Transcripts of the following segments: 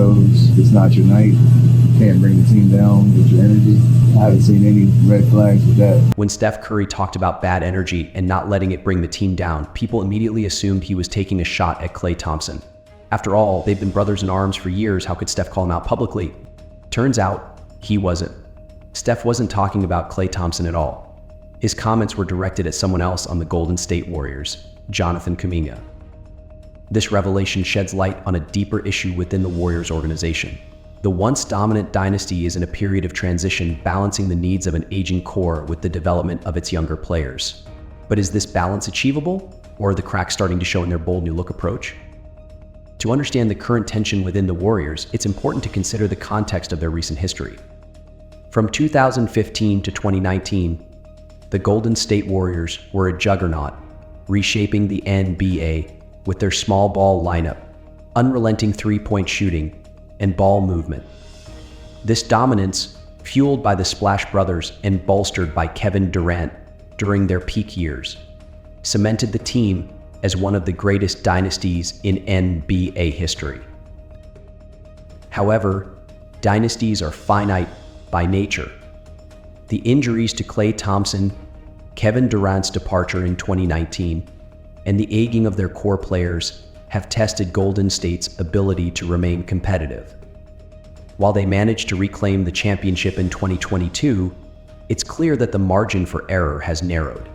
goes, it's not your night, can't bring the team down with your energy. I haven't seen any red flags with that. When Steph Curry talked about bad energy and not letting it bring the team down, people immediately assumed he was taking a shot at Klay Thompson. After all, they've been brothers in arms for years. How could Steph call him out publicly? Turns out, he wasn't. Steph wasn't talking about Klay Thompson at all. His comments were directed at someone else on the Golden State Warriors, Jonathan Kuminga. This revelation sheds light on a deeper issue within the Warriors organization. The once dominant dynasty is in a period of transition, balancing the needs of an aging core with the development of its younger players. But is this balance achievable, or are the cracks starting to show in their bold new look approach? To understand the current tension within the Warriors, it's important to consider the context of their recent history. From 2015 to 2019, the Golden State Warriors were a juggernaut, reshaping the NBA with their small ball lineup, unrelenting three-point shooting, and ball movement. This dominance, fueled by the Splash Brothers and bolstered by Kevin Durant during their peak years, cemented the team as one of the greatest dynasties in NBA history. However, dynasties are finite by nature. The injuries to Klay Thompson, Kevin Durant's departure in 2019, and the aging of their core players have tested Golden State's ability to remain competitive. While they managed to reclaim the championship in 2022, it's clear that the margin for error has narrowed.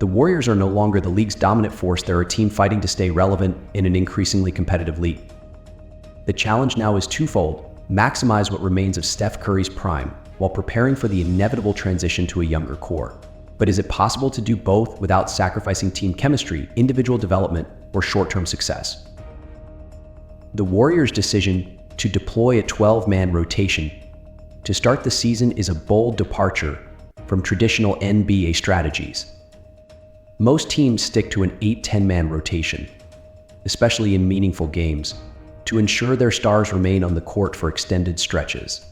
The Warriors are no longer the league's dominant force. They're a team fighting to stay relevant in an increasingly competitive league. The challenge now is twofold: maximize what remains of Steph Curry's prime while preparing for the inevitable transition to a younger core. But is it possible to do both without sacrificing team chemistry, individual development, or short-term success? The Warriors' decision to deploy a 12-man rotation to start the season is a bold departure from traditional NBA strategies. Most teams stick to an 8-10-man rotation, especially in meaningful games, to ensure their stars remain on the court for extended stretches.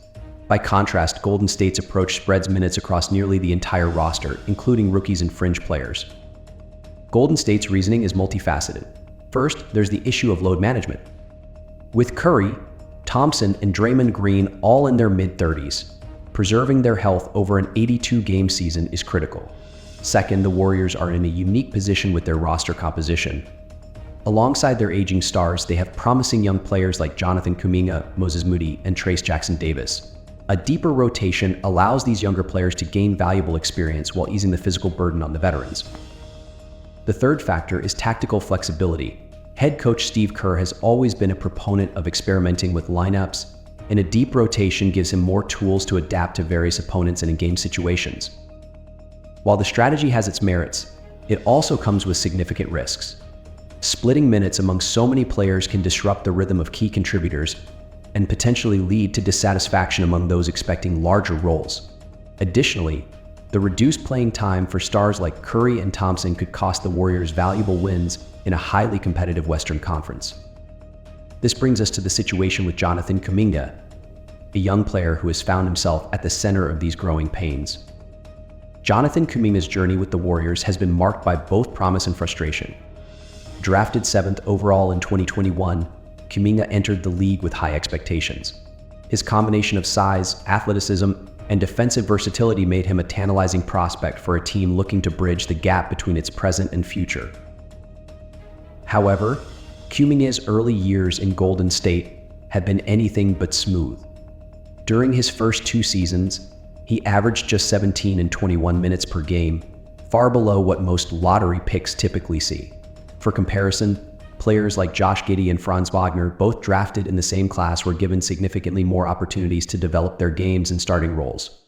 By contrast, Golden State's approach spreads minutes across nearly the entire roster, including rookies and fringe players. Golden State's reasoning is multifaceted. First, there's the issue of load management. With Curry, Thompson, and Draymond Green all in their mid-30s, preserving their health over an 82-game season is critical. Second, the Warriors are in a unique position with their roster composition. Alongside their aging stars, they have promising young players like Jonathan Kuminga, Moses Moody, and Trayce Jackson-Davis. A deeper rotation allows these younger players to gain valuable experience while easing the physical burden on the veterans. The third factor is tactical flexibility. Head coach Steve Kerr has always been a proponent of experimenting with lineups, and a deep rotation gives him more tools to adapt to various opponents and in-game situations. While the strategy has its merits, it also comes with significant risks. Splitting minutes among so many players can disrupt the rhythm of key contributors and potentially lead to dissatisfaction among those expecting larger roles. Additionally, the reduced playing time for stars like Curry and Thompson could cost the Warriors valuable wins in a highly competitive Western Conference. This brings us to the situation with Jonathan Kuminga, a young player who has found himself at the center of these growing pains. Jonathan Kuminga's journey with the Warriors has been marked by both promise and frustration. Drafted 7th overall in 2021, Kuminga entered the league with high expectations. His combination of size, athleticism, and defensive versatility made him a tantalizing prospect for a team looking to bridge the gap between its present and future. However, Kuminga's early years in Golden State have been anything but smooth. During his first 2 seasons, he averaged just 17 and 21 minutes per game, far below what most lottery picks typically see. For comparison, players like Josh Giddey and Franz Wagner, both drafted in the same class, were given significantly more opportunities to develop their games and starting roles.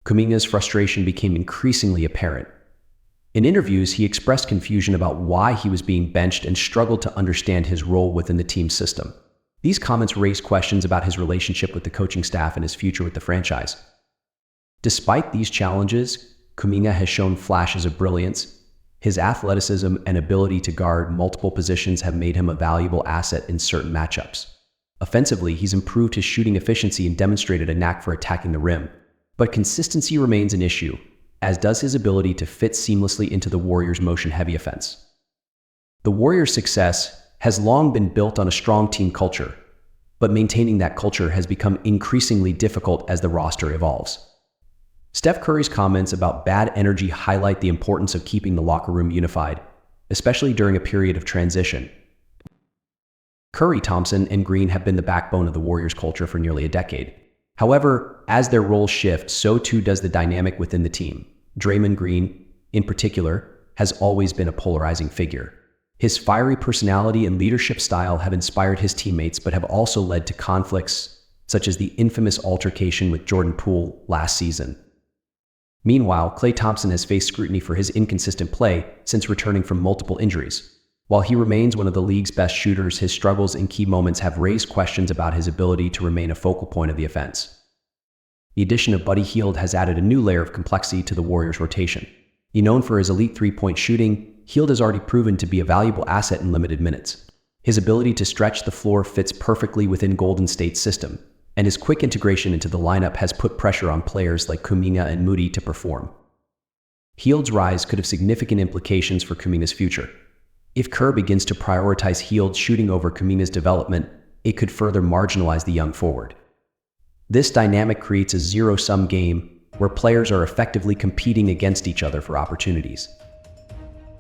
Kuminga's frustration became increasingly apparent. In interviews, he expressed confusion about why he was being benched and struggled to understand his role within the team's system. These comments raised questions about his relationship with the coaching staff and his future with the franchise. Despite these challenges, Kuminga has shown flashes of brilliance. His athleticism and ability to guard multiple positions have made him a valuable asset in certain matchups. Offensively, he's improved his shooting efficiency and demonstrated a knack for attacking the rim. But consistency remains an issue, as does his ability to fit seamlessly into the Warriors' motion-heavy offense. The Warriors' success has long been built on a strong team culture. but maintaining that culture has become increasingly difficult as the roster evolves. Steph Curry's comments about bad energy highlight the importance of keeping the locker room unified, especially during a period of transition. Curry, Thompson, and Green have been the backbone of the Warriors culture for nearly a decade. However, as their roles shift, so too does the dynamic within the team. Draymond Green, in particular, has always been a polarizing figure. His fiery personality and leadership style have inspired his teammates but have also led to conflicts, such as the infamous altercation with Jordan Poole last season. Meanwhile, Klay Thompson has faced scrutiny for his inconsistent play since returning from multiple injuries. While he remains one of the league's best shooters, his struggles in key moments have raised questions about his ability to remain a focal point of the offense. The addition of Buddy Hield has added a new layer of complexity to the Warriors' rotation. Known for his elite three-point shooting, Hield has already proven to be a valuable asset in limited minutes. His ability to stretch the floor fits perfectly within Golden State's system, and his quick integration into the lineup has put pressure on players like Kuminga and Moody to perform. Hield's rise could have significant implications for Kuminga's future. If Kerr begins to prioritize Hield's shooting over Kuminga's development, it could further marginalize the young forward. This dynamic creates a zero-sum game where players are effectively competing against each other for opportunities.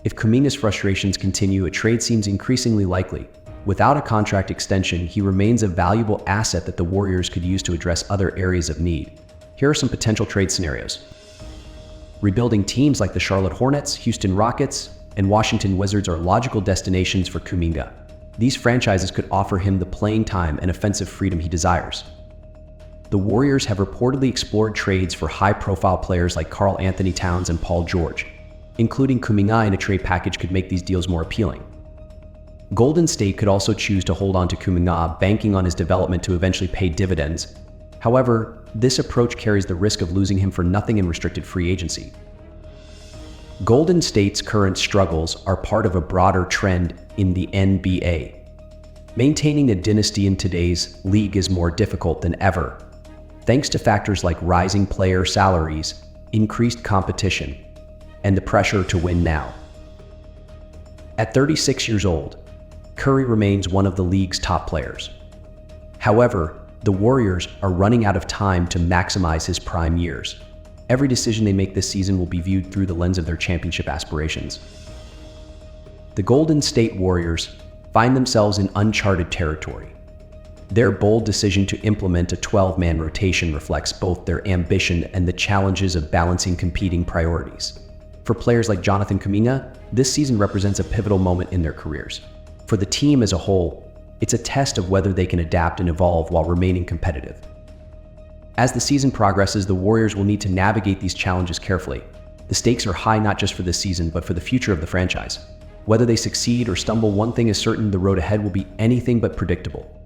If Kuminga's frustrations continue, a trade seems increasingly likely. Without a contract extension, he remains a valuable asset that the Warriors could use to address other areas of need. Here are some potential trade scenarios. Rebuilding teams like the Charlotte Hornets, Houston Rockets, and Washington Wizards are logical destinations for Kuminga. These franchises could offer him the playing time and offensive freedom he desires. The Warriors have reportedly explored trades for high-profile players like Karl Anthony Towns and Paul George. Including Kuminga in a trade package could make these deals more appealing. Golden State could also choose to hold on to Kuminga, banking on his development to eventually pay dividends. However, this approach carries the risk of losing him for nothing in restricted free agency. Golden State's current struggles are part of a broader trend in the NBA. Maintaining a dynasty in today's league is more difficult than ever, thanks to factors like rising player salaries, increased competition, and the pressure to win now. At 36 years old, Curry remains one of the league's top players. However, the Warriors are running out of time to maximize his prime years. Every decision they make this season will be viewed through the lens of their championship aspirations. The Golden State Warriors find themselves in uncharted territory. Their bold decision to implement a 12-man rotation reflects both their ambition and the challenges of balancing competing priorities. For players like Jonathan Kuminga, this season represents a pivotal moment in their careers. For the team as a whole, it's a test of whether they can adapt and evolve while remaining competitive. As the season progresses, the Warriors will need to navigate these challenges carefully. The stakes are high not just for this season, but for the future of the franchise. Whether they succeed or stumble, one thing is certain: the road ahead will be anything but predictable.